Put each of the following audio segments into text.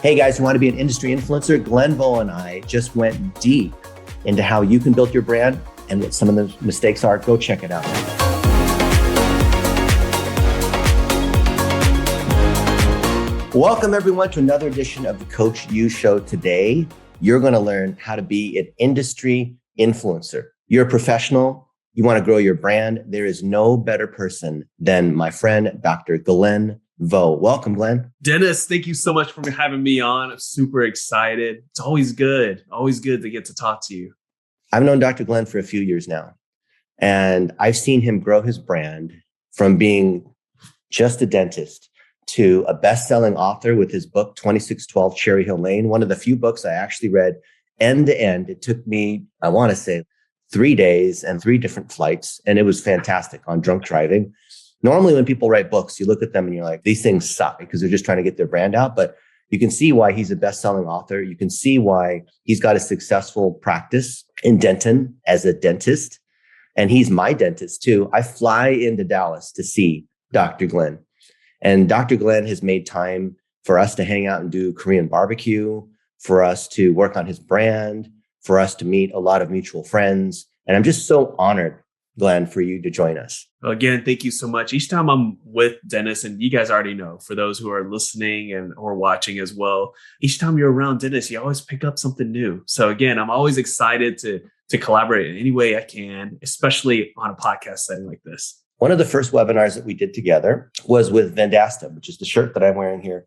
Hey guys, who want to be an industry influencer? Glenn Vo and I just went deep into how you can build your brand and what some of the mistakes are. Go check it out. Welcome everyone to another edition of the Coach U Show. Today, you're going to learn how to be an industry influencer. You're a professional. You want to grow your brand. There is no better person than my friend, Dr. Glenn Vo. Welcome, Glenn. Dennis, thank you so much for having me on. I'm super excited. It's always good to get to talk to you. I've known Dr. Glenn for a few years now, and I've seen him grow his brand from being just a dentist to a best-selling author with his book, 2612 Cherry Hill Lane, one of the few books I actually read end to end. It took me, I want to say, 3 days and 3 different flights, and it was fantastic on drunk driving. Normally, when people write books, you look at them and you're like, these things suck because they're just trying to get their brand out. But you can see why he's a best-selling author. You can see why he's got a successful practice in Denton as a dentist. And he's my dentist too. I fly into Dallas to see Dr. Glenn. And Dr. Glenn has made time for us to hang out and do Korean barbecue, for us to work on his brand, for us to meet a lot of mutual friends. And I'm just so honored, Glenn, for you to join us. Again, thank you so much. Each time I'm with Dennis, and you guys already know, for those who are listening and or watching as well, each time you're around Dennis, you always pick up something new. So again, I'm always excited to collaborate in any way I can, especially on a podcast setting like this. One of the first webinars that we did together was with Vendasta, which is the shirt that I'm wearing here.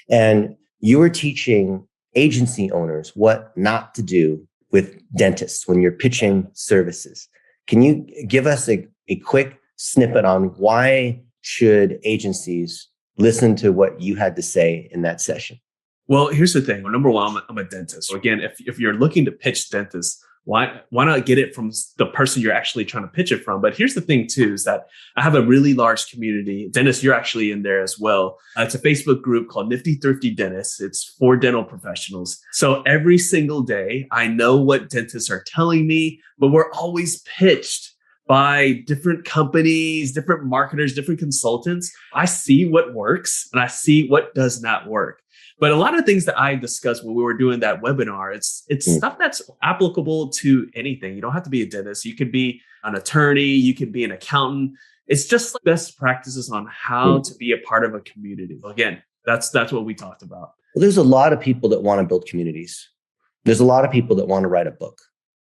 And you were teaching agency owners what not to do with dentists when you're pitching services. Can you give us a quick snippet on why should agencies listen to what you had to say in that session? Well, here's the thing. Number one, I'm a dentist. So again, if you're looking to pitch dentists, why not get it from the person you're actually trying to pitch it from? But here's the thing too, is that I have a really large community. Dennis, you're actually in there as well. It's a Facebook group called Nifty Thrifty Dentists. It's for dental professionals. So every single day, I know what dentists are telling me, but we're always pitched by different companies, different marketers, different consultants. I see what works and I see what does not work. But a lot of things that I discussed when we were doing that webinar, it's stuff that's applicable to anything. You don't have to be a dentist. You could be an attorney. You could be an accountant. It's just like best practices on how to be a part of a community. Again, that's what we talked about. Well, there's a lot of people that want to build communities. There's a lot of people that want to write a book.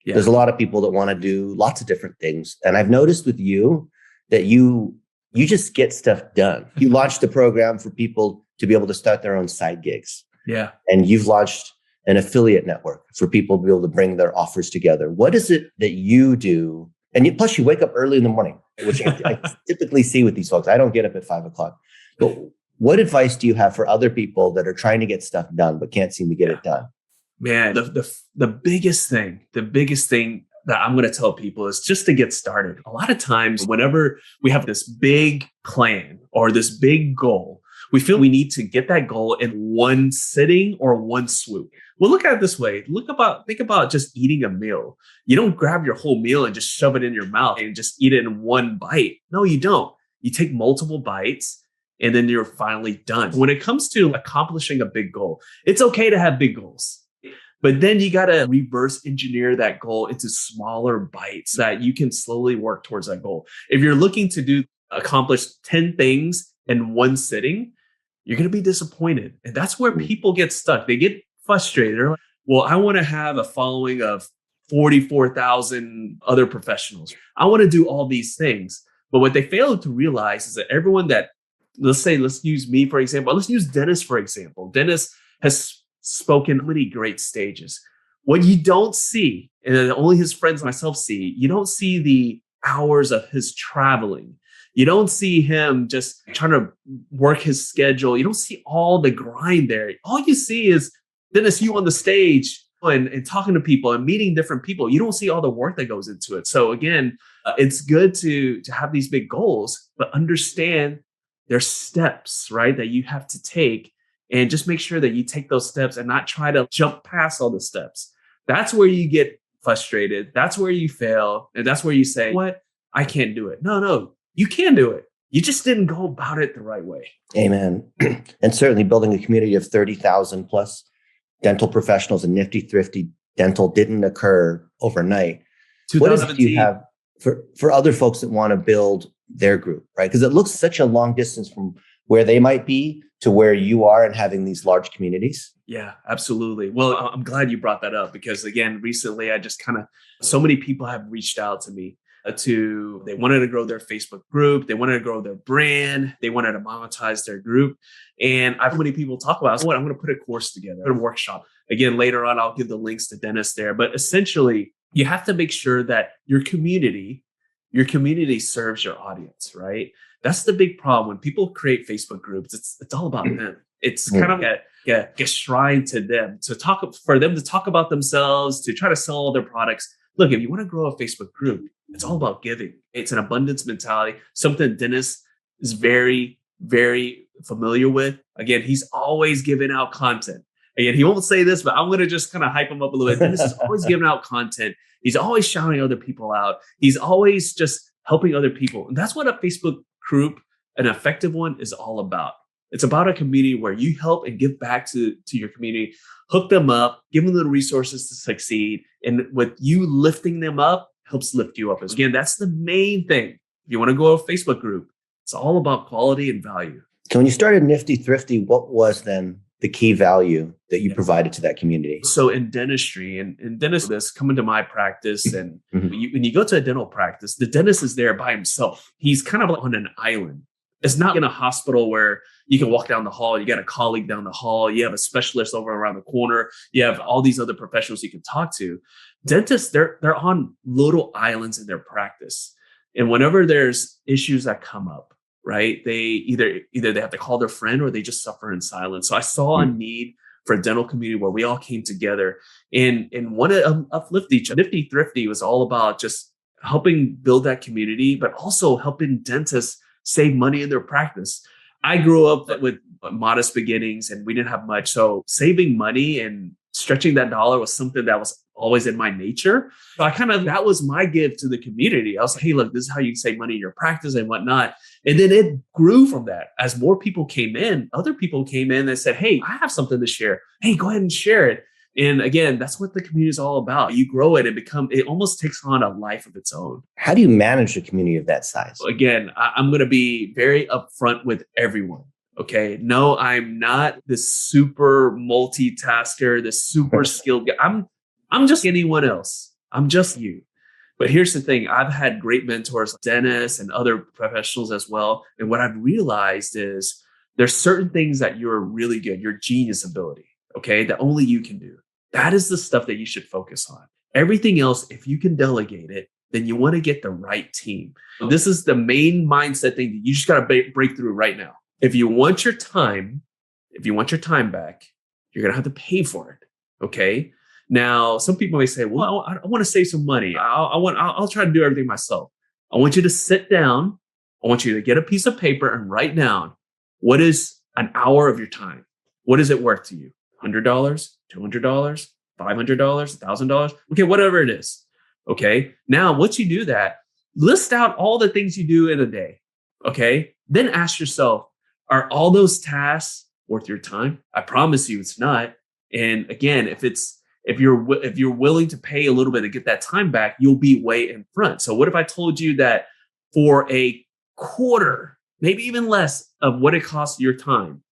Yeah. There's a lot of people that want to do lots of different things. And I've noticed with you that you just get stuff done. You launched a program for people to be able to start their own side gigs. Yeah. And you've launched an affiliate network for people to be able to bring their offers together. What is it that you do? And plus you wake up early in the morning, which I typically see with these folks. I don't get up at 5 o'clock. But what advice do you have for other people that are trying to get stuff done, but can't seem to get it done? Man, the biggest thing that I'm going to tell people is just to get started. A lot of times, whenever we have this big plan or this big goal, we feel we need to get that goal in one sitting or one swoop. Well, look at it this way. Think about just eating a meal. You don't grab your whole meal and just shove it in your mouth and just eat it in one bite. No, you don't. You take multiple bites and then you're finally done. When it comes to accomplishing a big goal, it's okay to have big goals. But then you got to reverse engineer that goal into smaller bites that you can slowly work towards that goal. If you're looking to accomplish 10 things in one sitting, you're going to be disappointed. And that's where people get stuck. They get frustrated. They're like, well, I want to have a following of 44,000 other professionals. I want to do all these things. But what they fail to realize is that everyone that, let's use me, for example. Let's use Dennis, for example. Dennis has spoken many great stages. What you don't see, and only his friends and myself see, you don't see the hours of his traveling. You don't see him just trying to work his schedule. You don't see all the grind there. All you see is Dennis, you on the stage and talking to people and meeting different people. You don't see all the work that goes into it. So again, it's good to have these big goals, but understand there's steps, right, that you have to take. And just make sure that you take those steps and not try to jump past all the steps. That's where you get frustrated. That's where you fail. And that's where you say, what? I can't do it. No, you can do it. You just didn't go about it the right way. Amen. And certainly building a community of 30,000 plus dental professionals and Nifty Thrifty Dental didn't occur overnight. What is it you have for other folks that want to build their group, right? Because it looks such a long distance from where they might be to where you are and having these large communities. Yeah, absolutely. Well, I'm glad you brought that up because again, recently I just so many people have reached out to me they wanted to grow their Facebook group. They wanted to grow their brand. They wanted to monetize their group. And I've many people talk about, I'm going to put a course together, a workshop. Again, later on, I'll give the links to Dennis there. But essentially, you have to make sure that your community serves your audience, right? That's the big problem. When people create Facebook groups, it's all about them. It's kind of a shrine to them, for them to talk about themselves, to try to sell all their products. Look, if you want to grow a Facebook group, it's all about giving. It's an abundance mentality, something Dennis is very, very familiar with. Again, he's always giving out content. Again, he won't say this, but I'm going to just kind of hype him up a little bit. Dennis is always giving out content. He's always shouting other people out. He's always just helping other people. And that's what a Facebook group, an effective one, is all about. It's about a community where you help and give back to your community, hook them up, give them the resources to succeed. And with you lifting them up, helps lift you up. Again, that's the main thing. If you want to go to a Facebook group, it's all about quality and value. So when you started Nifty Thrifty, what was then the key value that you provided to that community? So in dentistry, and dentists come into my practice, and when you go to a dental practice, the dentist is there by himself. He's kind of on an island. It's not in a hospital where you can walk down the hall. You got a colleague down the hall. You have a specialist over around the corner. You have all these other professionals you can talk to. Dentists, they're on little islands in their practice. And whenever there's issues that come up, right, they either they have to call their friend or they just suffer in silence. So I saw a need for a dental community where we all came together and want to uplift each other. Nifty Thrifty was all about just helping build that community, but also helping dentists save money in their practice. I grew up with modest beginnings and we didn't have much. So saving money and stretching that dollar was something that was always in my nature. So that was my gift to the community. I was like, hey, look, this is how you save money in your practice and whatnot. And then it grew from that. As more people came in, other people came in and said, hey, I have something to share. Hey, go ahead and share it. And again, that's what the community is all about. You grow it, it almost takes on a life of its own. How do you manage a community of that size? Again, I'm going to be very upfront with everyone. Okay. No, I'm not this super multitasker, this super skilled guy. I'm just anyone else. I'm just you. But here's the thing. I've had great mentors, Dennis and other professionals as well. And what I've realized is there's certain things that you're really good, your genius ability, okay, that only you can do. That is the stuff that you should focus on. Everything else, if you can delegate it, then you want to get the right team. This is the main mindset thing that you just got to break through right now. If you want your time back, you're going to have to pay for it. Okay. Now, some people may say, well, I want to save some money. I'll try to do everything myself. I want you to sit down. I want you to get a piece of paper and write down what is an hour of your time. What is it worth to you? $100, $200, $500, $1,000. Okay. Whatever it is. Okay. Now, once you do that, list out all the things you do in a day. Okay. Then ask yourself, are all those tasks worth your time? I promise you it's not. And again, if you're willing to pay a little bit to get that time back, you'll be way in front. So what if I told you that for a quarter, maybe even less of what it costs your time,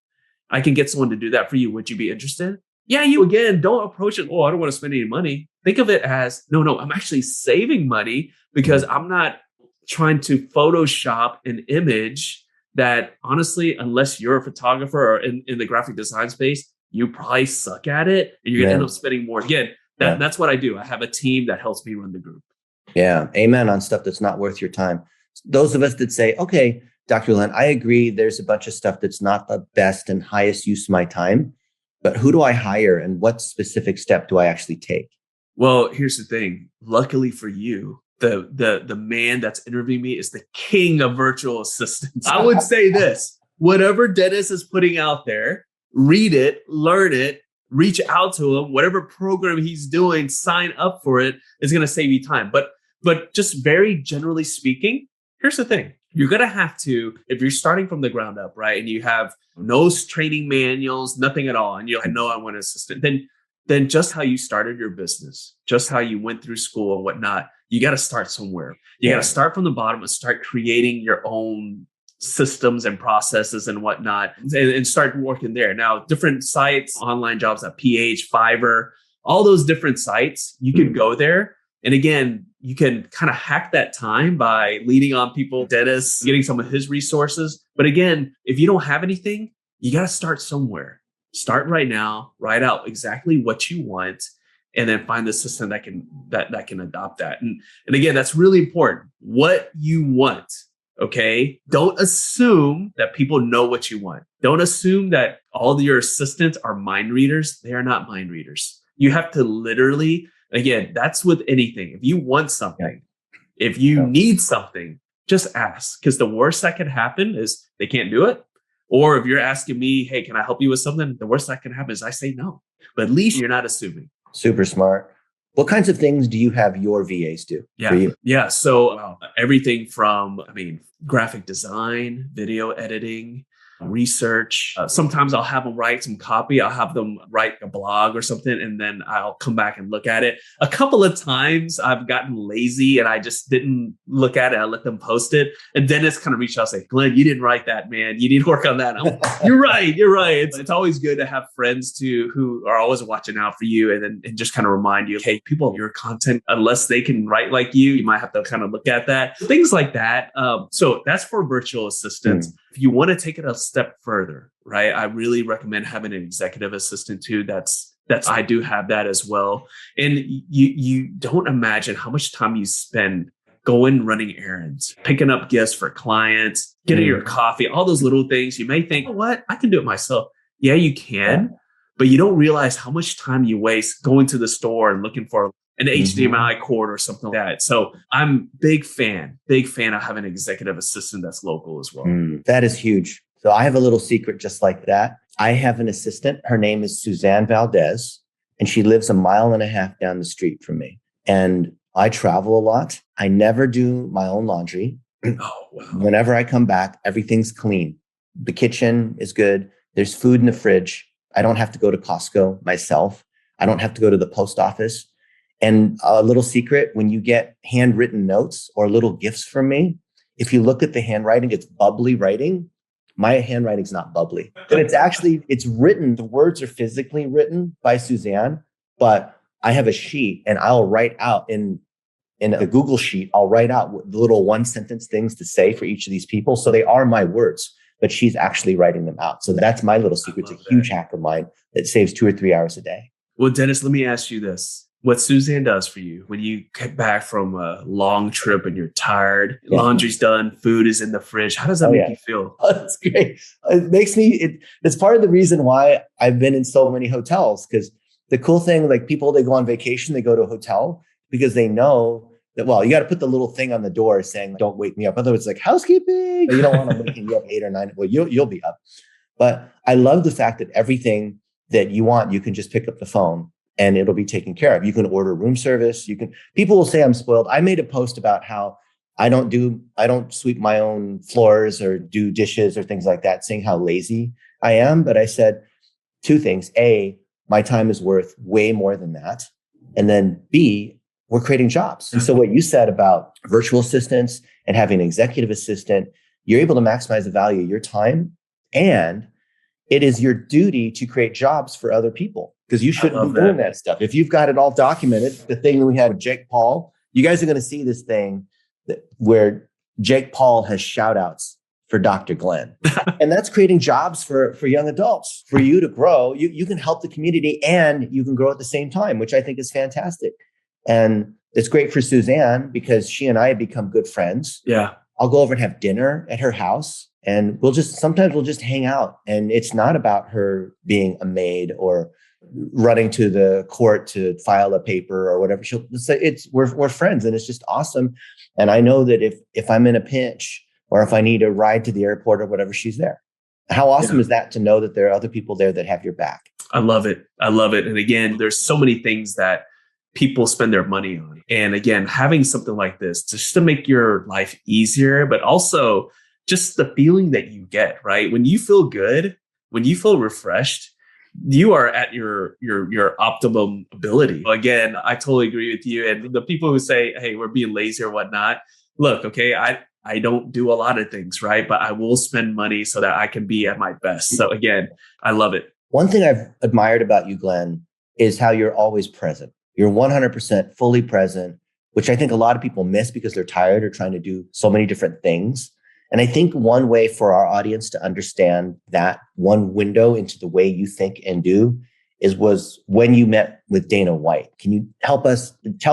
I can get someone to do that for you? Would you be interested? Yeah, you again, don't approach it, oh, I don't want to spend any money. Think of it as, no, I'm actually saving money because I'm not trying to Photoshop an image that honestly, unless you're a photographer or in the graphic design space, you probably suck at it and you're going to end up spending more. Again, that's what I do. I have a team that helps me run the group. Yeah. Amen on stuff that's not worth your time. Those of us that say, okay, Dr. Len, I agree. There's a bunch of stuff that's not the best and highest use of my time, but who do I hire and what specific step do I actually take? Well, here's the thing. Luckily for you, the man that's interviewing me is the king of virtual assistants. I would say this, whatever Dennis is putting out there, read it, learn it, reach out to him, whatever program he's doing, sign up for it. Is going to save you time. But just very generally speaking, here's the thing. you're going to have to, if you're starting from the ground up, right? And you have no training manuals, nothing at all. And you're like, I know I want an assistant. Then just how you started your business, just how you went through school and whatnot, you got to start somewhere. You got to start from the bottom and start creating your own systems and processes and whatnot, and start working there. Now, different sites, online jobs at PH, Fiverr, all those different sites, you can go there. And again, you can kind of hack that time by leaning on people, Dennis, getting some of his resources. But again, if you don't have anything, you got to start somewhere. Start right now, write out exactly what you want, and then find the system that can adopt that. And again, that's really important. What you want, okay? Don't assume that people know what you want. Don't assume that all of your assistants are mind readers. They are not mind readers. You have to literally, again, that's with anything. If you want something, if you need something, just ask. Because the worst that can happen is they can't do it. Or if you're asking me, hey, can I help you with something? The worst that can happen is I say no. But at least you're not assuming. Super smart. What kinds of things do you have your VAs do for you? Yeah. So everything from, graphic design, video editing, research. Sometimes I'll have them write some copy. I'll have them write a blog or something, and then I'll come back and look at it. A couple of times I've gotten lazy and I just didn't look at it. I let them post it. And Dennis kind of reached out and say, Glenn, you didn't write that, man. You need to work on that. You're right. It's always good to have friends who are always watching out for you and just kind of remind you, hey, people, your content, unless they can write like you might have to kind of look at that. Things like that. So that's for virtual assistants. If you want to take it a step further, right? I really recommend having an executive assistant too. I do have that as well. And you don't imagine how much time you spend going running errands, picking up gifts for clients, getting your coffee, all those little things. You may think, what? I can do it myself. Yeah, you can, but you don't realize how much time you waste going to the store and looking for an HDMI cord or something like that. So I'm big fan of having an executive assistant that's local as well. That is huge. So I have a little secret just like that. I have an assistant. Her name is Suzanne Valdez, and she lives 1.5 miles down the street from me. And I travel a lot. I never do my own laundry. Oh, wow. Whenever I come back, everything's clean. The kitchen is good. There's food in the fridge. I don't have to go to Costco myself. I don't have to go to the post office. And a little secret, when you get handwritten notes or little gifts from me, if you look at the handwriting, it's bubbly writing. My handwriting's not bubbly. But it's written, the words are physically written by Suzanne, but I have a sheet and I'll write out in a Google sheet, I'll write out the little 1-sentence things to say for each of these people. So they are my words, but she's actually writing them out. So that's my little secret. It's a huge hack of mine that saves 2 or 3 hours a day. Well, Dennis, let me ask you this. What Suzanne does for you when you get back from a long trip and you're tired, laundry's done, food is in the fridge. How does that make you feel? Oh, that's great. It makes me, it's part of the reason why I've been in so many hotels. Because the cool thing, like people, they go on vacation, they go to a hotel because they know that, well, you got to put the little thing on the door saying, don't wake me up. Otherwise, it's like housekeeping. You don't want to wake you up 8 or 9. Well, you'll be up. But I love the fact that everything that you want, you can just pick up the phone and it'll be taken care of. You can order room service. People will say I'm spoiled. I made a post about how I don't sweep my own floors or do dishes or things like that, saying how lazy I am. But I said 2 things. A, my time is worth way more than that. And then B, we're creating jobs. And so what you said about virtual assistants and having an executive assistant, you're able to maximize the value of your time. And it is your duty to create jobs for other people because you shouldn't be doing that stuff. If you've got it all documented, the thing we had with Jake Paul, you guys are going to see this thing where Jake Paul has shout outs for Dr. Glenn. And that's creating jobs for young adults, for you to grow. You can help the community and you can grow at the same time, which I think is fantastic. And it's great for Suzanne because she and I have become good friends. Yeah. I'll go over and have dinner at her house and sometimes we'll just hang out. And it's not about her being a maid or running to the court to file a paper or whatever. She'll say we're friends and it's just awesome. And I know that if I'm in a pinch or if I need a ride to the airport or whatever, she's there. How awesome is that to know that there are other people there that have your back? I love it. And again, there's so many things that people spend their money on. And again, having something like this just to make your life easier, but also just the feeling that you get, right? When you feel good, when you feel refreshed, you are at your optimum ability. Again, I totally agree with you. And the people who say, hey, we're being lazy or whatnot, look, okay, I don't do a lot of things, right? But I will spend money so that I can be at my best. So again, I love it. One thing I've admired about you, Glenn, is how you're always present. You're 100% fully present, which I think a lot of people miss because they're tired or trying to do so many different things. And I think one way for our audience to understand that, one window into the way you think and do, was when you met with Dana White. Can you tell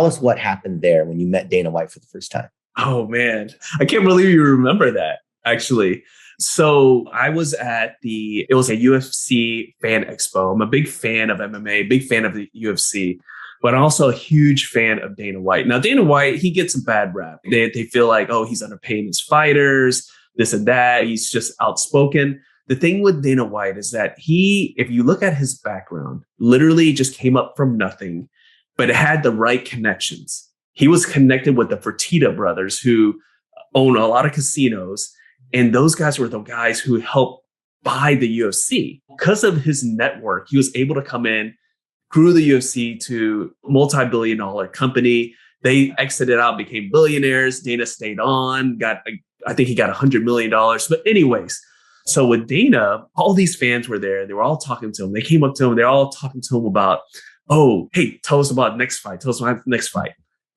us what happened there when you met Dana White for the first time? Oh man, I can't believe you remember that, actually. So I was it was a UFC fan expo. I'm a big fan of MMA, big fan of the UFC, but also a huge fan of Dana White. Now, Dana White, he gets a bad rap. They feel like, oh, he's underpaying his fighters, this and that. He's just outspoken. The thing with Dana White is that if you look at his background, literally just came up from nothing, but it had the right connections. He was connected with the Fertitta brothers who own a lot of casinos. And those guys were the guys who helped buy the UFC. Because of his network, he was able to come in, grew the UFC to a multi-billion-dollar company. They exited out, became billionaires. Dana stayed on, I think he got $100 million. But anyways, so with Dana, all these fans were there. They were all talking to him. They came up to him. They're all talking to him about, oh, hey, tell us about next fight. Tell us about the next fight.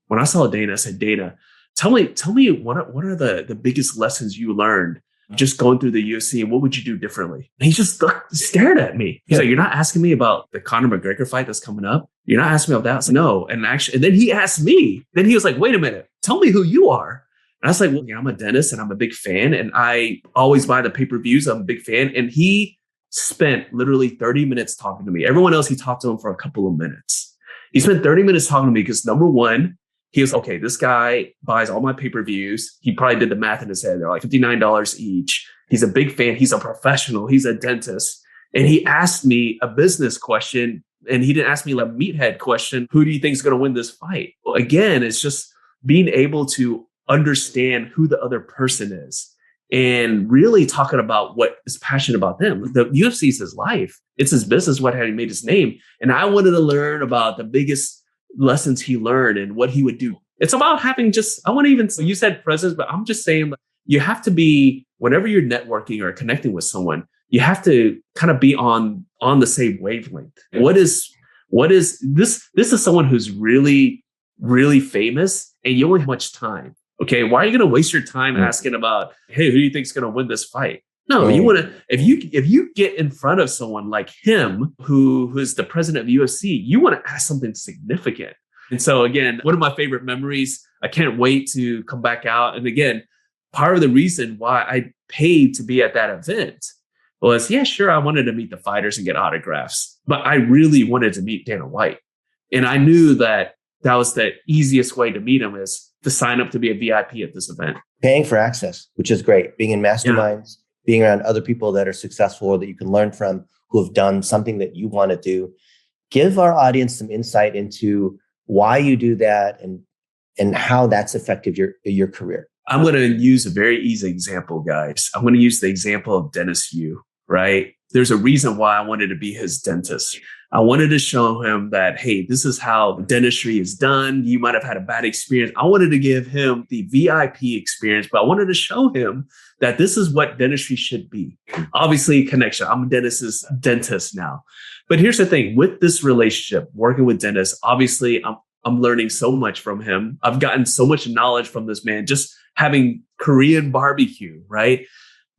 When I saw Dana, I said, Dana, tell me what are the biggest lessons you learned just going through the UFC, and what would you do differently? And he just stared at me. He's like, you're not asking me about the Conor McGregor fight that's coming up? You're not asking me about that? I said, no. And then he asked me. Then he was like, wait a minute, tell me who you are. And I was like, well, I'm a dentist and I'm a big fan and I always buy the pay-per-views. I'm a big fan. And he spent literally 30 minutes talking to me. Everyone else, he talked to him for a couple of minutes. He spent 30 minutes talking to me because number one, he was, okay, this guy buys all my pay-per-views. He probably did the math in his head. They're like $59 each. He's a big fan. He's a professional. He's a dentist. And he asked me a business question, and he didn't ask me like a meathead question. Who do you think is going to win this fight? Well, again, it's just being able to understand who the other person is and really talking about what is passionate about them. The UFC is his life. It's his business, what had he made his name. And I wanted to learn about the biggest lessons he learned and what he would do. It's about having you said presence, but I'm just saying you have to be, whenever you're networking or connecting with someone, you have to kind of be on the same wavelength. What is this? This is someone who's really, really famous and you only have much time. Okay. Why are you going to waste your time asking about, hey, who do you think is going to win this fight? No, you want to, if you get in front of someone like him, who is the president of UFC, you want to ask something significant. And so again, one of my favorite memories, I can't wait to come back out. And again, part of the reason why I paid to be at that event was, yeah, sure, I wanted to meet the fighters and get autographs, but I really wanted to meet Dana White. And I knew that was the easiest way to meet him, is to sign up to be a VIP at this event. Paying for access, which is great. Being in masterminds, being around other people that are successful or that you can learn from, who have done something that you want to do. Give our audience some insight into why you do that and how that's affected your career. I'm going to use a very easy example, guys. I'm going to use the example of Dennis Yu, right? There's a reason why I wanted to be his dentist. I wanted to show him that, hey, this is how dentistry is done. You might have had a bad experience. I wanted to give him the VIP experience, but I wanted to show him that this is what dentistry should be. Obviously, connection. I'm a dentist now. But here's the thing. With this relationship, working with Dennis, obviously, I'm learning so much from him. I've gotten so much knowledge from this man, just having Korean barbecue, right?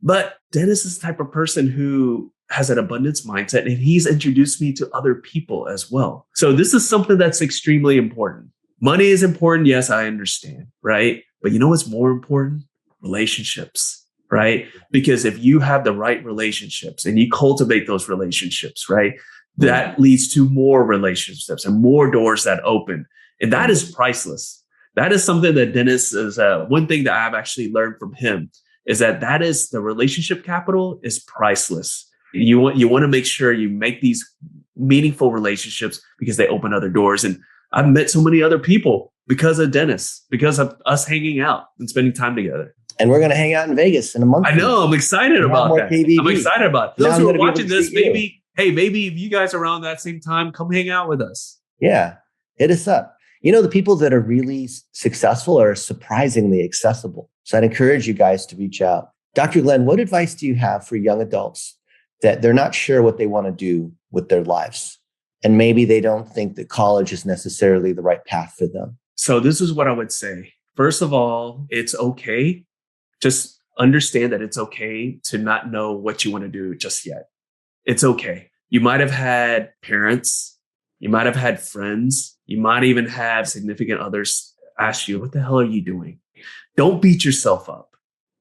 But Dennis is the type of person who has an abundance mindset, and he's introduced me to other people as well. So this is something that's extremely important. Money is important. Yes, I understand, right? But you know what's more important? Relationships, right? Because if you have the right relationships and you cultivate those relationships, right? That leads to more relationships and more doors that open. And that is priceless. That is something that Dennis is, one thing that I've actually learned from him is that is the relationship capital is priceless. You want to make sure you make these meaningful relationships because they open other doors. And I've met so many other people because of Dennis, because of us hanging out and spending time together. And we're going to hang out in Vegas in a month. I know. I'm excited about that. KBB. I'm excited about it. Now Those I'm who are gonna be able watching to this, see you. maybe if you guys are around that same time, come hang out with us. Yeah, hit us up. The people that are really successful are surprisingly accessible. So I'd encourage you guys to reach out. Dr. Glenn, what advice do you have for young adults that they're not sure what they want to do with their lives? And maybe they don't think that college is necessarily the right path for them. So this is what I would say. First of all, it's okay. Just understand that it's okay to not know what you want to do just yet. It's okay. You might have had parents, you might have had friends, you might even have significant others ask you, what the hell are you doing? Don't beat yourself up,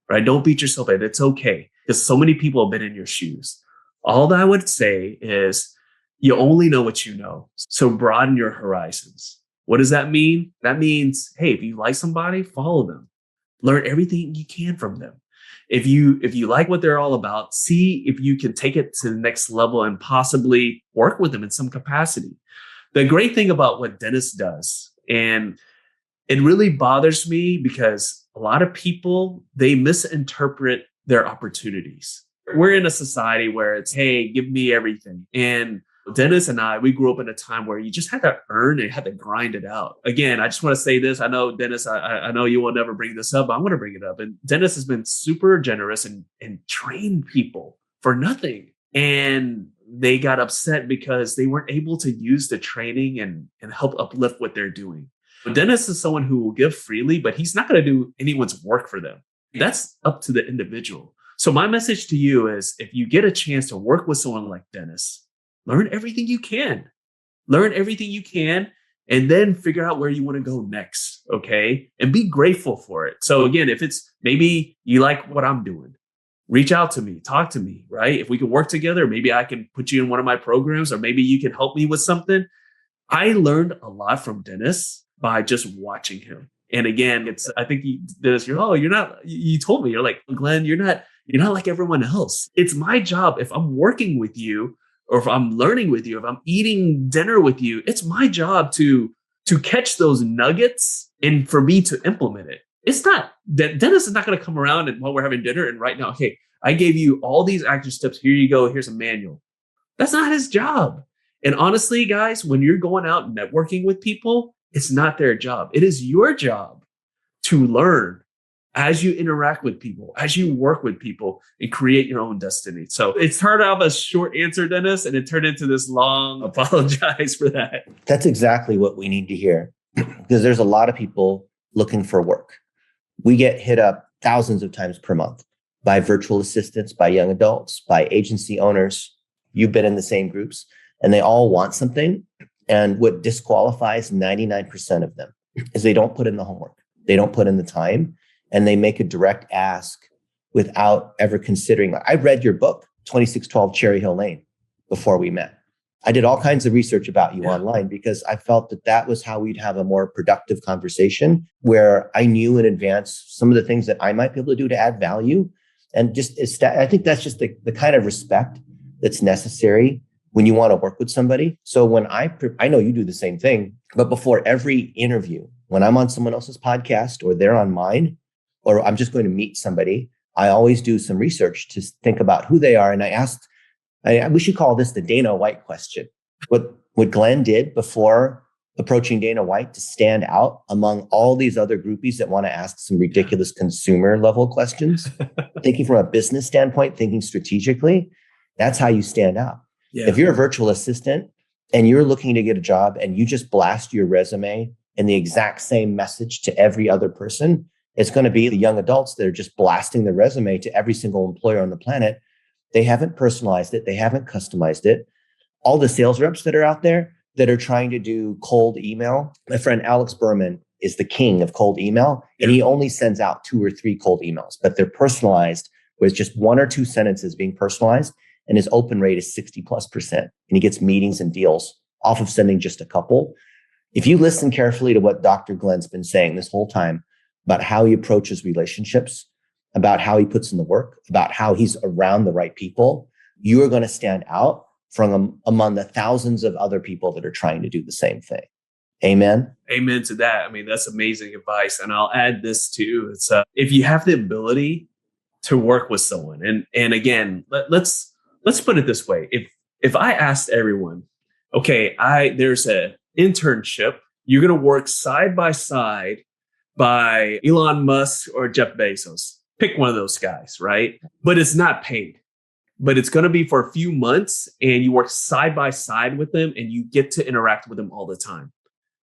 right? Don't beat yourself up. It's okay because so many people have been in your shoes. All that I would say is you only know what you know. So broaden your horizons. What does that mean? That means, hey, if you like somebody, follow them. Learn everything you can from them. If you like what they're all about, see if you can take it to the next level and possibly work with them in some capacity. The great thing about what Dennis does, and it really bothers me because a lot of people, they misinterpret their opportunities. We're in a society where it's, hey, give me everything. And Dennis and I, we grew up in a time where you just had to earn it, had to grind it out. Again, I just want to say this. I know, Dennis, I know you will never bring this up, but I'm going to bring it up. And Dennis has been super generous and trained people for nothing. And they got upset because they weren't able to use the training and help uplift what they're doing. But Dennis is someone who will give freely, but he's not going to do anyone's work for them. That's up to the individual. So my message to you is if you get a chance to work with someone like Dennis, learn everything you can. Learn everything you can, and then figure out where you want to go next, okay? And be grateful for it. So again, if it's maybe you like what I'm doing, reach out to me, talk to me, right? If we can work together, maybe I can put you in one of my programs, or maybe you can help me with something. I learned a lot from Dennis by just watching him. And again, I think Dennis, you told me, you're like, Glenn, you're not like everyone else. It's my job. If I'm working with you, or if I'm learning with you, if I'm eating dinner with you, it's my job to catch those nuggets and for me to implement it. It's not that Dennis is not going to come around and while we're having dinner and right now, okay, I gave you all these action steps. Here you go. Here's a manual. That's not his job. And honestly, guys, when you're going out networking with people, it's not their job. It is your job to learn as you interact with people, as you work with people and create your own destiny. So it started out as a short answer, Dennis, and it turned into this long apologize for that. That's exactly what we need to hear because there's a lot of people looking for work. We get hit up thousands of times per month by virtual assistants, by young adults, by agency owners. You've been in the same groups and they all want something. And what disqualifies 99% of them is they don't put in the homework. They don't put in the time. And they make a direct ask without ever considering. I read your book, 2612 Cherry Hill Lane, before we met. I did all kinds of research about you online because I felt that was how we'd have a more productive conversation where I knew in advance some of the things that I might be able to do to add value. And I think that's just the kind of respect that's necessary when you want to work with somebody. So when I know you do the same thing, but before every interview, when I'm on someone else's podcast or they're on mine, or I'm just going to meet somebody, I always do some research to think about who they are. And we should call this the Dana White question. What Glenn did before approaching Dana White to stand out among all these other groupies that want to ask some ridiculous consumer level questions, thinking from a business standpoint, thinking strategically, that's how you stand out. Yeah. If you're a virtual assistant and you're looking to get a job and you just blast your resume and the exact same message to every other person, it's going to be the young adults that are just blasting their resume to every single employer on the planet. They haven't personalized it. They haven't customized it. All the sales reps that are out there that are trying to do cold email. My friend Alex Berman is the king of cold email, and he only sends out 2 or 3 cold emails, but they're personalized with just 1 or 2 sentences being personalized, and his open rate is 60+%. And he gets meetings and deals off of sending just a couple. If you listen carefully to what Dr. Glenn's been saying this whole time, about how he approaches relationships, about how he puts in the work, about how he's around the right people, you are going to stand out from among the thousands of other people that are trying to do the same thing. Amen. Amen to that. I mean, that's amazing advice. And I'll add this too. It's if you have the ability to work with someone, and again, let's put it this way. If I asked everyone, okay, there's a internship, you're gonna work side by side by Elon Musk or Jeff Bezos. Pick one of those guys, right? But it's not paid. But it's going to be for a few months and you work side by side with them and you get to interact with them all the time.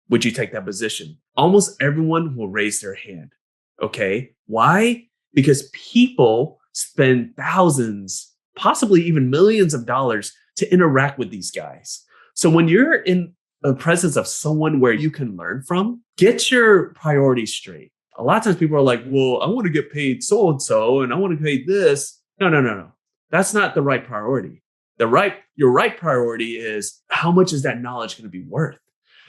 Would you take that position? Almost everyone will raise their hand. Okay. Why? Because people spend thousands, possibly even millions of dollars to interact with these guys. So when you're in the presence of someone where you can learn from, get your priorities straight. A lot of times people are like, well, I want to get paid so-and-so and I want to pay this. No. That's not the right priority. Your right priority is how much is that knowledge going to be worth?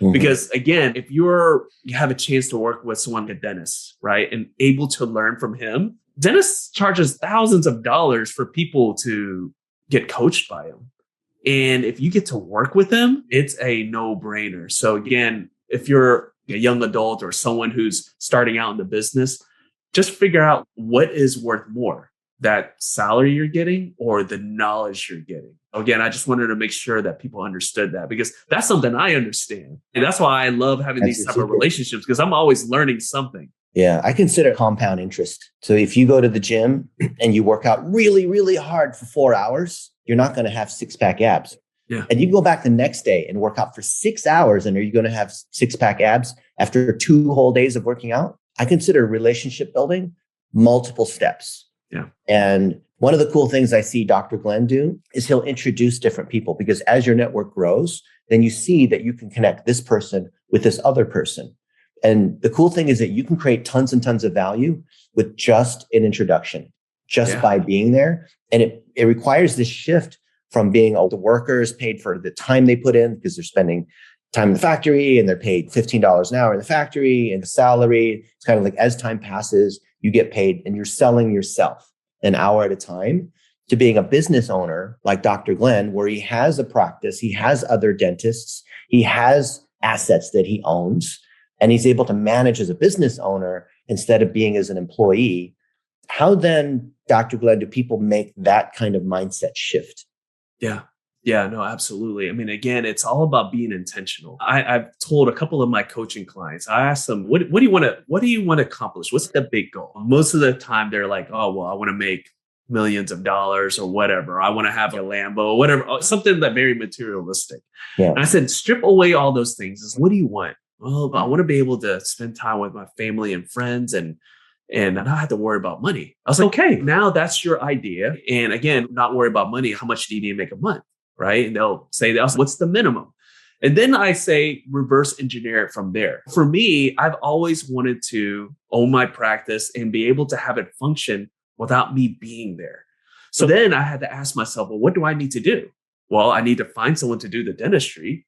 Mm-hmm. Because again, if you have a chance to work with someone like a dentist, right, and able to learn from him, dentist charges thousands of dollars for people to get coached by him. And if you get to work with them, it's a no-brainer. So again, if you're a young adult or someone who's starting out in the business, just figure out what is worth more, that salary you're getting or the knowledge you're getting. Again, I just wanted to make sure that people understood that, because that's something I understand. And that's why I love having these type of relationships, because I'm always learning something. Yeah, I consider compound interest. So if you go to the gym and you work out really, really hard for 4 hours, you're not going to have six-pack abs. Yeah. And you go back the next day and work out for 6 hours, and are you going to have six-pack abs after 2 whole days of working out? I consider relationship building multiple steps. Yeah. And one of the cool things I see Dr. Glenn do is he'll introduce different people, because as your network grows, then you see that you can connect this person with this other person. And the cool thing is that you can create tons and tons of value with just an introduction, just by being there. And it requires this shift from being the workers paid for the time they put in, because they're spending time in the factory and they're paid $15 an hour in the factory and the salary. It's kind of like as time passes, you get paid and you're selling yourself an hour at a time, to being a business owner like Dr. Glenn, where he has a practice, he has other dentists, he has assets that he owns, and he's able to manage as a business owner instead of being as an employee. How then, Dr. Glenn, do people make that kind of mindset shift? Yeah, no, absolutely. I mean, again, it's all about being intentional. I've told a couple of my coaching clients, I asked them, what do you want to accomplish? What's the big goal? Most of the time they're like, oh, well, I want to make millions of dollars or whatever. I want to have a Lambo or whatever, something that very materialistic. Yeah. And I said, strip away all those things. What do you want? Well, I want to be able to spend time with my family and friends and not have to worry about money. I was like, okay, now that's your idea. And again, not worry about money. How much do you need to make a month? Right? And they'll say, what's the minimum? And then I say, reverse engineer it from there. For me, I've always wanted to own my practice and be able to have it function without me being there. So then I had to ask myself, well, what do I need to do? Well, I need to find someone to do the dentistry.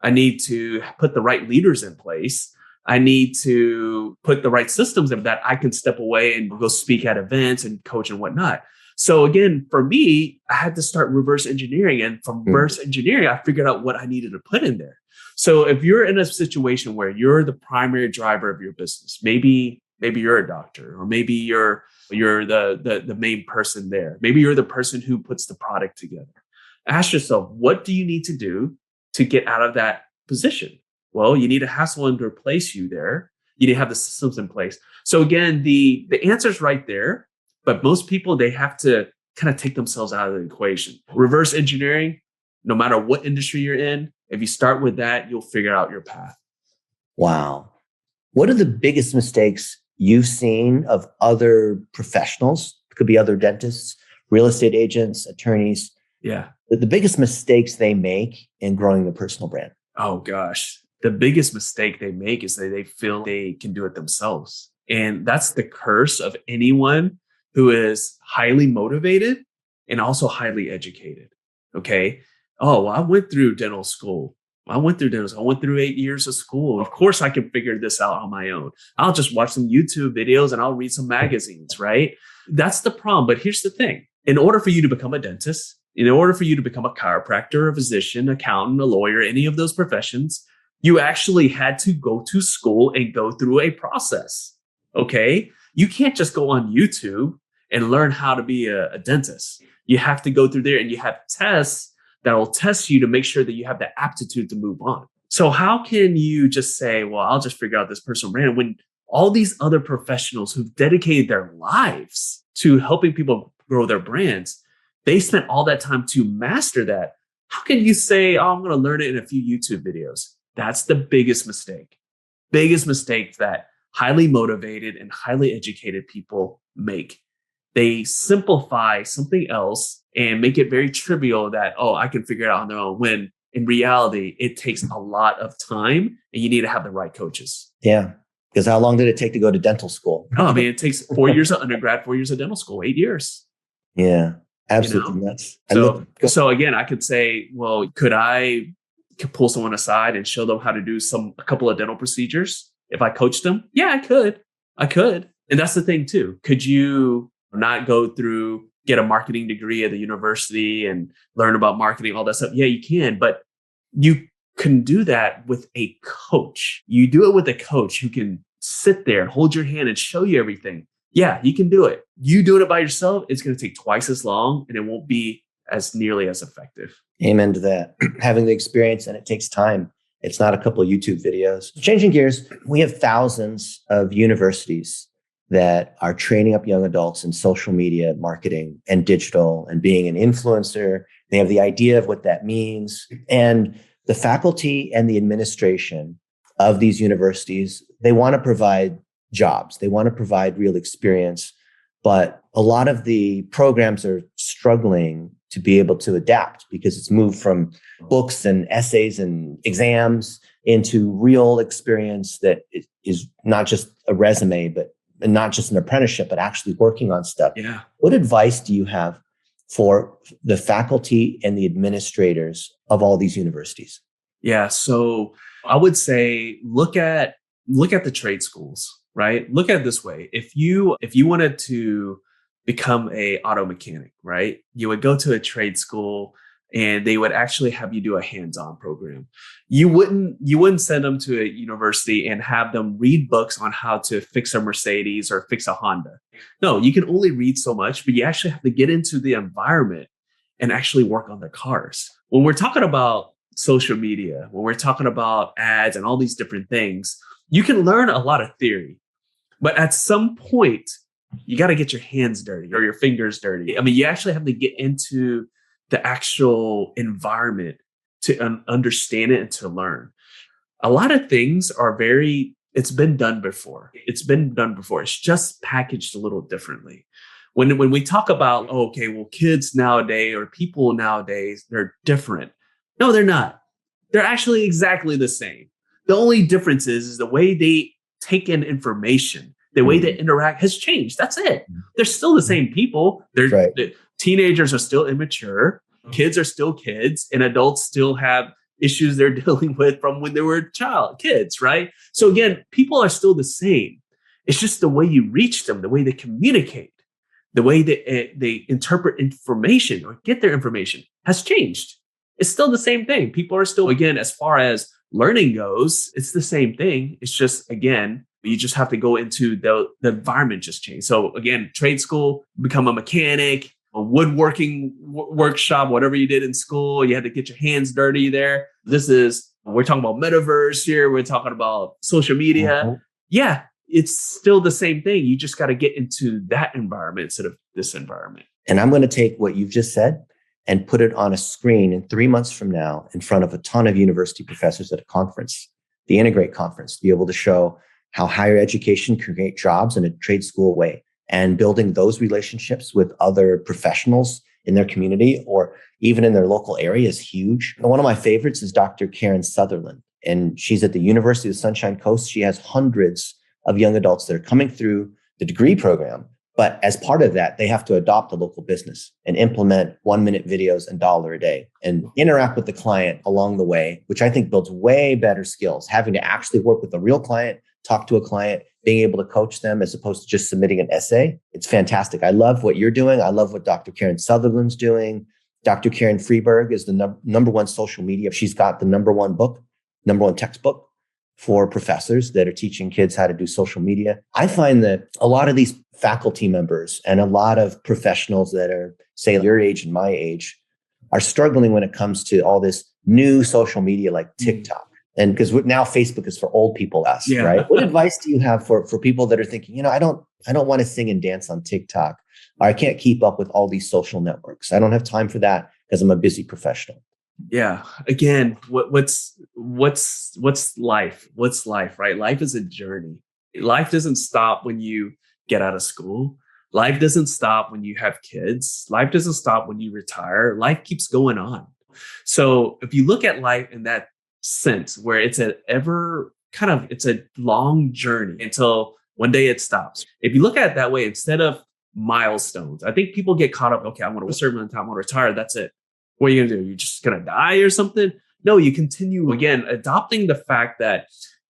I need to put the right leaders in place. I need to put the right systems in that I can step away and go speak at events and coach and whatnot. So again, for me, I had to start reverse engineering. And from reverse engineering, I figured out what I needed to put in there. So if you're in a situation where you're the primary driver of your business, maybe you're a doctor, or maybe you're the main person there. Maybe you're the person who puts the product together. Ask yourself, what do you need to do to get out of that position? Well, you need to have someone to replace you there. You need to have the systems in place. So again, the answer's right there. But most people, they have to kind of take themselves out of the equation. Reverse engineering, no matter what industry you're in, if you start with that, you'll figure out your path. Wow. What are the biggest mistakes you've seen of other professionals? It could be other dentists, real estate agents, attorneys. Yeah. The biggest mistakes they make in growing their personal brand. Oh, gosh. The biggest mistake they make is that they feel they can do it themselves. And that's the curse of anyone who is highly motivated and also highly educated. Okay. Oh, well, I went through dental school. I went through 8 years of school. Of course, I can figure this out on my own. I'll just watch some YouTube videos and I'll read some magazines, right? That's the problem. But here's the thing. In order for you to become a dentist, in order for you to become a chiropractor, a physician, accountant, a lawyer, any of those professions, You actually had to go to school and go through a process. Okay. You can't just go on YouTube and learn how to be a dentist. You have to go through there and you have tests that will test you to make sure that you have the aptitude to move on. So how can you just say, well, I'll just figure out this personal brand when all these other professionals who've dedicated their lives to helping people grow their brands, they spent all that time to master that. How can you say, oh, I'm going to learn it in a few YouTube videos? That's the biggest mistake. Biggest mistake that highly motivated and highly educated people make. They simplify something else and make it very trivial that, oh, I can figure it out on their own. When in reality, it takes a lot of time and you need to have the right coaches. Yeah. Because how long did it take to go to dental school? Oh, I mean, it takes 4 years of undergrad, 4 years of dental school, 8 years. Yeah, absolutely nuts. So again, I could say, well, could I pull someone aside and show them how to do a couple of dental procedures if I coached them? Yeah, I could. And that's the thing too. Could you not go through, get a marketing degree at the university and learn about marketing, all that stuff? Yeah, you can, but you can do that with a coach. You do it with a coach who can sit there and hold your hand and show you everything. Yeah, you can do it. You doing it by yourself, it's going to take twice as long and it won't be as nearly as effective. Amen to that. Having the experience, and it takes time. It's not a couple of YouTube videos. Changing gears, we have thousands of universities that are training up young adults in social media marketing and digital and being an influencer. They have the idea of what that means. And the faculty and the administration of these universities, they want to provide jobs. They want to provide real experience. But a lot of the programs are struggling to be able to adapt because it's moved from books and essays and exams into real experience that is not just a resume, but not just an apprenticeship, but actually working on stuff. Yeah. What advice do you have for the faculty and the administrators of all these universities? Yeah. So I would say look at the trade schools, right? Look at it this way. If you wanted to become a auto mechanic, right? You would go to a trade school and they would actually have you do a hands-on program. You wouldn't send them to a university and have them read books on how to fix a Mercedes or fix a Honda. No, you can only read so much, but you actually have to get into the environment and actually work on the cars. When we're talking about social media, when we're talking about ads and all these different things, you can learn a lot of theory, but at some point, you got to get your hands dirty or your fingers dirty. I mean, you actually have to get into the actual environment to understand it and to learn. A lot of things are it's been done before. It's just packaged a little differently. When we talk about, kids nowadays or people nowadays, they're different. No, they're not. They're actually exactly the same. The only difference is the way they take in information, the way they interact has changed. That's it. They're still the same people. The teenagers are still immature. Kids are still kids, and adults still have issues they're dealing with from when they were kids, right? So again, people are still the same. It's just the way you reach them, the way they communicate, the way they interpret information or get their information has changed. It's still the same thing. People are still, again, as far as learning goes, it's the same thing. It's just, again, you just have to go into the environment just changed. So again, trade school, become a mechanic, a woodworking workshop, whatever you did in school, you had to get your hands dirty there. We're talking about metaverse here. We're talking about social media. Mm-hmm. Yeah, it's still the same thing. You just got to get into that environment instead of this environment. And I'm going to take what you've just said and put it on a screen in 3 months from now in front of a ton of university professors at a conference, the Integrate conference, to be able to show how higher education can create jobs in a trade school way, and building those relationships with other professionals in their community or even in their local area is huge. And one of my favorites is Dr. Karen Sutherland, and she's at the University of the Sunshine Coast. She has hundreds of young adults that are coming through the degree program. But as part of that, they have to adopt a local business and implement 1-minute videos and $1 a day and interact with the client along the way, which I think builds way better skills, having to actually work with a real client, talk to a client, being able to coach them as opposed to just submitting an essay. It's fantastic. I love what you're doing. I love what Dr. Karen Sutherland's doing. Dr. Karen Freeberg is the number one social media. She's got the number one book number one textbook for professors that are teaching kids how to do social media. I find that a lot of these faculty members and a lot of professionals that are, say, your age and my age are struggling when it comes to all this new social media like TikTok. And because now Facebook is for old people, us, right? What advice do you have for people that are thinking, I don't want to sing and dance on TikTok, or I can't keep up with all these social networks. I don't have time for that because I'm a busy professional. Yeah. Again, what's life? What's life, right? Life is a journey. Life doesn't stop when you get out of school. Life doesn't stop when you have kids. Life doesn't stop when you retire. Life keeps going on. So if you look at life in that sense, where it's it's a long journey until one day it stops. If you look at it that way, instead of milestones, I think people get caught up. Okay, I'm going to a certain amount of time, I'm going to retire. That's it. What are you going to do? You're just going to die or something? No, you continue, again, adopting the fact that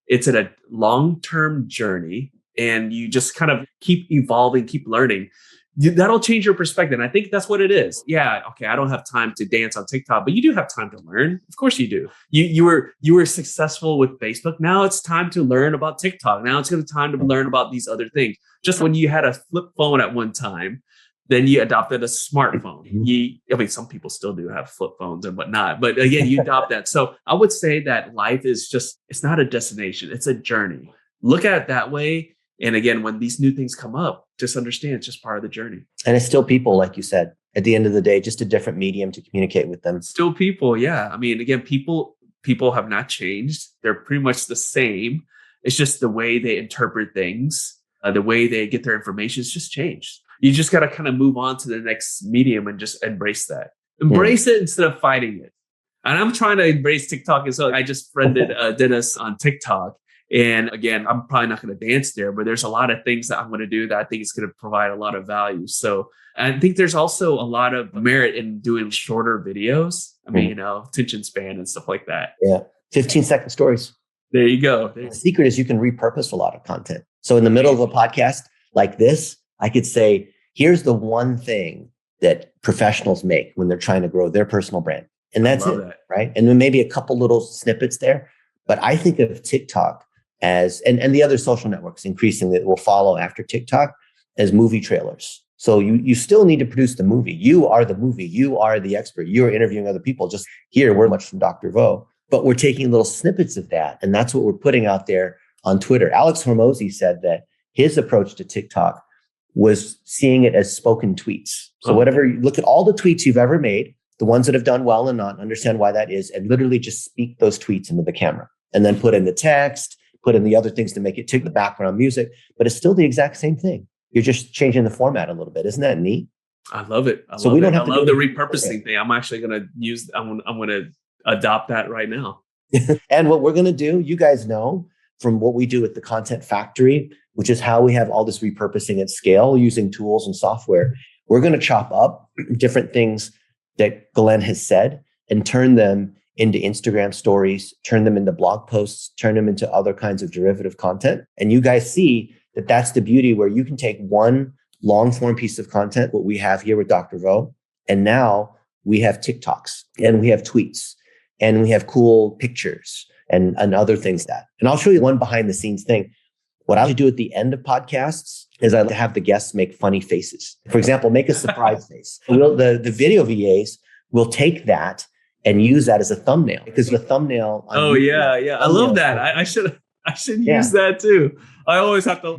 it's a long-term journey and you just kind of keep evolving, keep learning. That'll change your perspective. And I think that's what it is. Yeah, okay, I don't have time to dance on TikTok, but you do have time to learn. Of course you do. You were successful with Facebook. Now it's time to learn about TikTok. Now it's time to learn about these other things. Just when you had a flip phone at one time, then you adopted a smartphone. Some people still do have flip phones and whatnot, but again, you adopt that. So I would say that life is it's not a destination, it's a journey. Look at it that way. And again, when these new things come up, just understand it's just part of the journey. And it's still people, like you said, at the end of the day, just a different medium to communicate with them. Still people. Yeah. I mean, again, people have not changed. They're pretty much the same. It's just the way they interpret things, the way they get their information has just changed. You just got to kind of move on to the next medium and just embrace that. Embrace it instead of fighting it. And I'm trying to embrace TikTok. And so I just friended Dennis on TikTok. And again, I'm probably not going to dance there, but there's a lot of things that I'm going to do that I think is going to provide a lot of value. So I think there's also a lot of merit in doing shorter videos. I mean, attention span and stuff like that. Yeah. 15-second stories. There you go. The secret is you can repurpose a lot of content. So in the middle of a podcast like this, I could say, here's the one thing that professionals make when they're trying to grow their personal brand. And that's it, right? And then maybe a couple little snippets there. But I think of TikTok as, and the other social networks increasingly that will follow after TikTok, as movie trailers. So you still need to produce the movie. You are the movie. You are the expert. You're interviewing other people. Just here, we're much from Dr. Vo, but we're taking little snippets of that. And that's what we're putting out there on Twitter. Alex Hormozi said that his approach to TikTok was seeing it as spoken tweets. So whatever, you look at all the tweets you've ever made, the ones that have done well and not, understand why that is, and literally just speak those tweets into the camera and then put in the text, put in the other things to make it tick, the background music, but it's still the exact same thing. You're just changing the format a little bit. Isn't that neat? I love it. I love the repurposing thing. I'm actually going to use, I'm going to adopt that right now. And what we're going to do, you guys know from what we do with the Content Factory, which is how we have all this repurposing at scale using tools and software. We're going to chop up different things that Glenn has said and turn them into Instagram stories, turn them into blog posts, turn them into other kinds of derivative content. And you guys see that that's the beauty, where you can take one long form piece of content, what we have here with Dr. Vo, and now we have TikToks and we have tweets and we have cool pictures and other things that. And I'll show you one behind the scenes thing. What I do at the end of podcasts is I have the guests make funny faces. For example, make a surprise face. The video VAs will take that and use that as a thumbnail, because the thumbnail. Yeah. I love that. I should use that too. I always have to,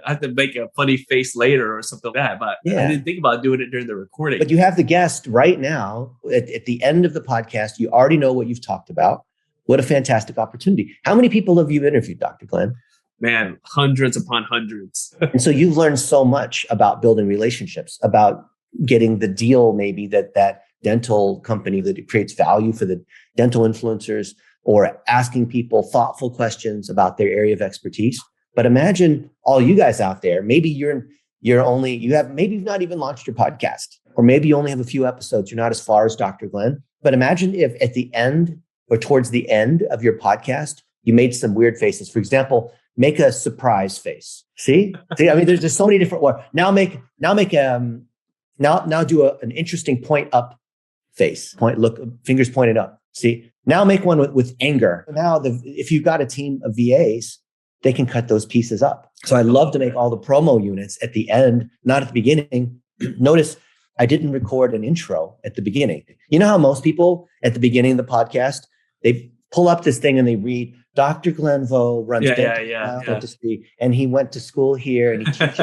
I have to make a funny face later or something like that. But I didn't think about doing it during the recording. But you have the guest right now at the end of the podcast. You already know what you've talked about. What a fantastic opportunity. How many people have you interviewed, Dr. Glenn? Man, hundreds upon hundreds. And so you've learned so much about building relationships, about getting the deal, maybe that dental company that creates value for the dental influencers, or asking people thoughtful questions about their area of expertise. But imagine all you guys out there, maybe maybe you've not even launched your podcast, or maybe you only have a few episodes. You're not as far as Dr. Glenn. But imagine if at the end or towards the end of your podcast, you made some weird faces. For example, make a surprise face. See, I mean, there's so many different ways. Now do an interesting point up face. Look, fingers pointed up. See, Now make one with anger. Now, if you've got a team of VAs, they can cut those pieces up. So I love to make all the promo units at the end, not at the beginning. Notice I didn't record an intro at the beginning. You know how most people at the beginning of the podcast, they pull up this thing and they read, Dr. Glenn Vo runs dentistry, and he went to school here and he teaches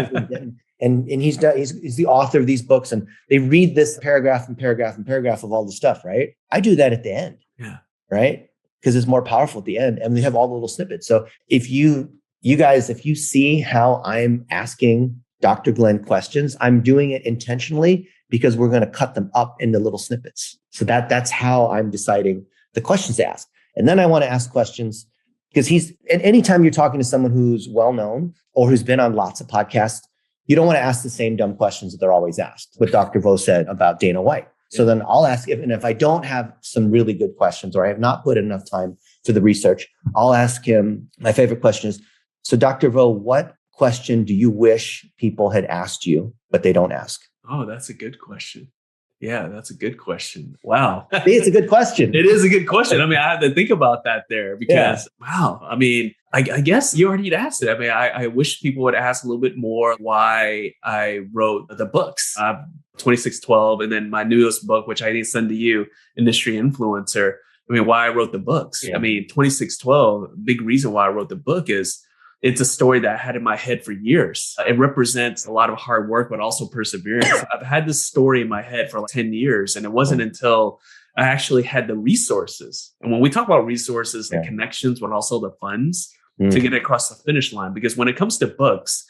and he's the author of these books, and they read this paragraph and paragraph and paragraph of all the stuff, right? I do that at the end. Yeah. Right? Because it's more powerful at the end, and we have all the little snippets. So if you guys, if you see how I'm asking Dr. Glenn questions, I'm doing it intentionally because we're going to cut them up into little snippets. So that's how I'm deciding the questions to ask. And then I want to ask questions because anytime you're talking to someone who's well-known or who's been on lots of podcasts, you don't want to ask the same dumb questions that they're always asked. What Dr. Vo said about Dana White. So then I'll ask if I don't have some really good questions or I have not put enough time for the research, I'll ask him, my favorite question is, so Dr. Vo, what question do you wish people had asked you, but they don't ask? Oh, that's a good question. Yeah, that's a good question. Wow. It's a good question. It is a good question. I mean, I had to think about that there because, wow. I mean, I guess you already asked it. I mean, I wish people would ask a little bit more why I wrote the books, 2612, and then my newest book, which I didn't send to you, Industry Influencer. I mean, why I wrote the books. Yeah. I mean, 2612, big reason why I wrote the book is it's a story that I had in my head for years. It represents a lot of hard work, but also perseverance. I've had this story in my head for like 10 years, and it wasn't until I actually had the resources. And when we talk about resources, the connections, but also the funds to get across the finish line. Because when it comes to books,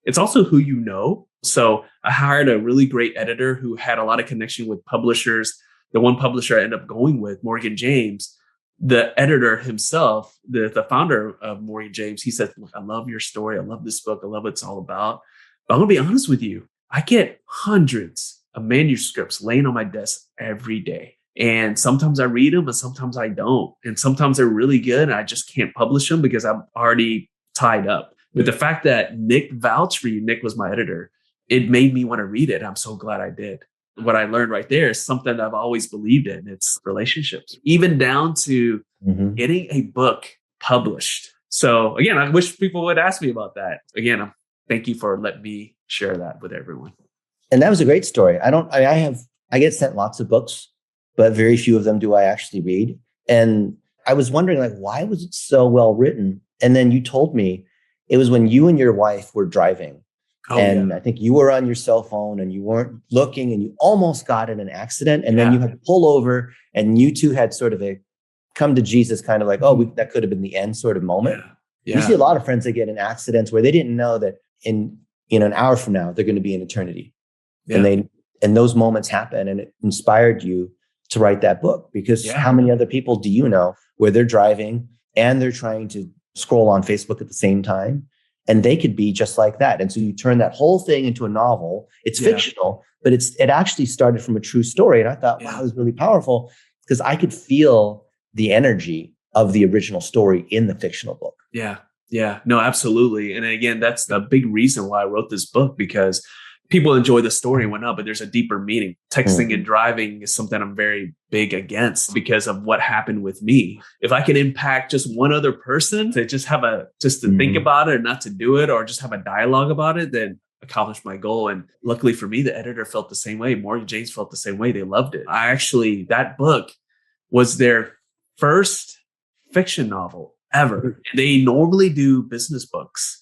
it's also who you know. So I hired a really great editor who had a lot of connection with publishers. The one publisher I ended up going with, Morgan James, the editor himself, the founder of Morgan James, he said, look, I love your story. I love this book. I love what it's all about. But I'm going to be honest with you. I get hundreds of manuscripts laying on my desk every day. And sometimes I read them and sometimes I don't. And sometimes they're really good and I just can't publish them because I'm already tied up. But the fact that Nick vouched for you, Nick was my editor, it made me want to read it. I'm so glad I did. What I learned right there is something that I've always believed in. It's relationships, even down to getting a book published. So again, I wish people would ask me about that. Again, thank you for letting me share that with everyone. And that was a great story. I get sent lots of books, but very few of them do I actually read. And I was wondering, like, why was it so well written? And then you told me it was when you and your wife were driving. I think you were on your cell phone and you weren't looking and you almost got in an accident. And then you had to pull over and you two had sort of a come to Jesus kind of like, that could have been the end sort of moment. Yeah. You see a lot of friends that get in accidents where they didn't know that in an hour from now, they're going to be in eternity. Yeah. And those moments happen, and it inspired you to write that book because how many other people do you know where they're driving and they're trying to scroll on Facebook at the same time? And they could be just like that. And so you turn that whole thing into a novel. It's fictional, but it actually started from a true story. And I thought, wow, it was really powerful because I could feel the energy of the original story in the fictional book. Yeah. Yeah. No, absolutely. And again, that's the big reason why I wrote this book, because people enjoy the story and whatnot, but there's a deeper meaning. Texting and driving is something I'm very big against because of what happened with me. If I can impact just one other person to just to think about it or not to do it, or just have a dialogue about it, then accomplish my goal. And luckily for me, the editor felt the same way. Morgan James felt the same way. They loved it. That book was their first fiction novel ever. And they normally do business books.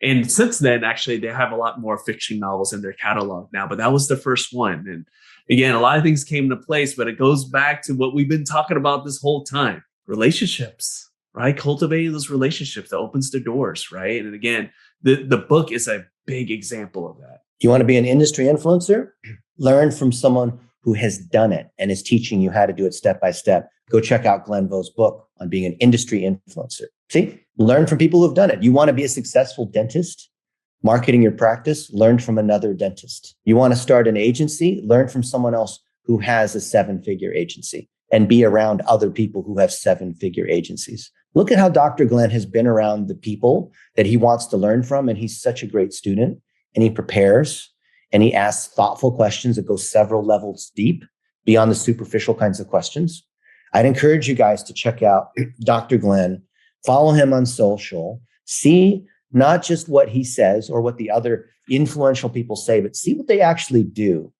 And since then, actually, they have a lot more fiction novels in their catalog now, but that was the first one. And again, a lot of things came into place, but it goes back to what we've been talking about this whole time. Relationships, right? Cultivating those relationships that opens the doors, right? And again, the book is a big example of that. You want to be an industry influencer? Learn from someone who has done it and is teaching you how to do it step by step. Go check out Glenn Vo's book on being an industry influencer. See, learn from people who've done it. You want to be a successful dentist, marketing your practice, learn from another dentist. You want to start an agency, learn from someone else who has a 7-figure agency and be around other people who have 7-figure agencies. Look at how Dr. Glenn has been around the people that he wants to learn from. And he's such a great student, and he prepares and he asks thoughtful questions that go several levels deep. beyond the superficial kinds of questions. I'd encourage you guys to check out Dr. Glenn, follow him on social, see not just what he says or what the other influential people say, but see what they actually do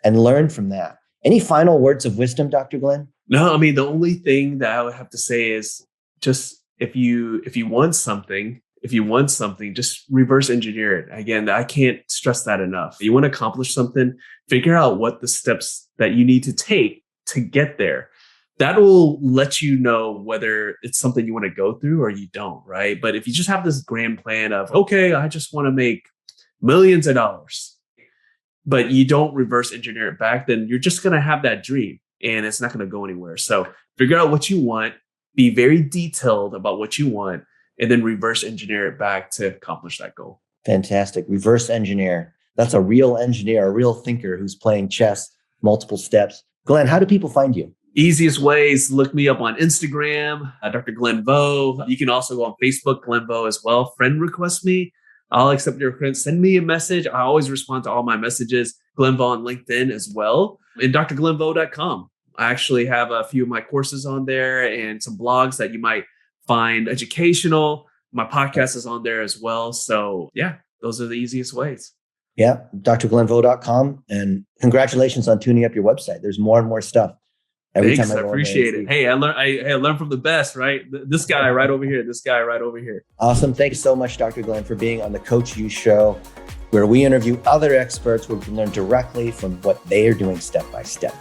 and learn from that. Any final words of wisdom, Dr. Glenn? No, I mean, the only thing that I would have to say is just if you want something, just reverse engineer it. Again, I can't stress that enough. You want to accomplish something, figure out what the steps that you need to take to get there. That will let you know whether it's something you want to go through or you don't, right? But if you just have this grand plan of, okay, I just want to make millions of dollars, but you don't reverse engineer it back, then you're just going to have that dream and it's not going to go anywhere. So figure out what you want, be very detailed about what you want, and then reverse engineer it back to accomplish that goal. Fantastic. Reverse engineer. That's a real engineer, a real thinker who's playing chess, multiple steps. Glenn, how do people find you? Easiest ways, look me up on Instagram, Dr. Glenn Vo. You can also go on Facebook, Glenn Vo as well. Friend request me. I'll accept your request. Send me a message. I always respond to all my messages. Glenn Vo on LinkedIn as well. And drglennvo.com. I actually have a few of my courses on there and some blogs that you might find educational. My podcast is on there as well. So yeah, those are the easiest ways. Yeah, drglennvo.com. And congratulations on tuning up your website. There's more and more stuff. Thanks, I appreciate it. Hey, I learned from the best, right? This guy right over here, this guy right over here. Awesome. Thanks so much, Dr. Glenn, for being on the Coach U Show, where we interview other experts where we can learn directly from what they are doing step by step.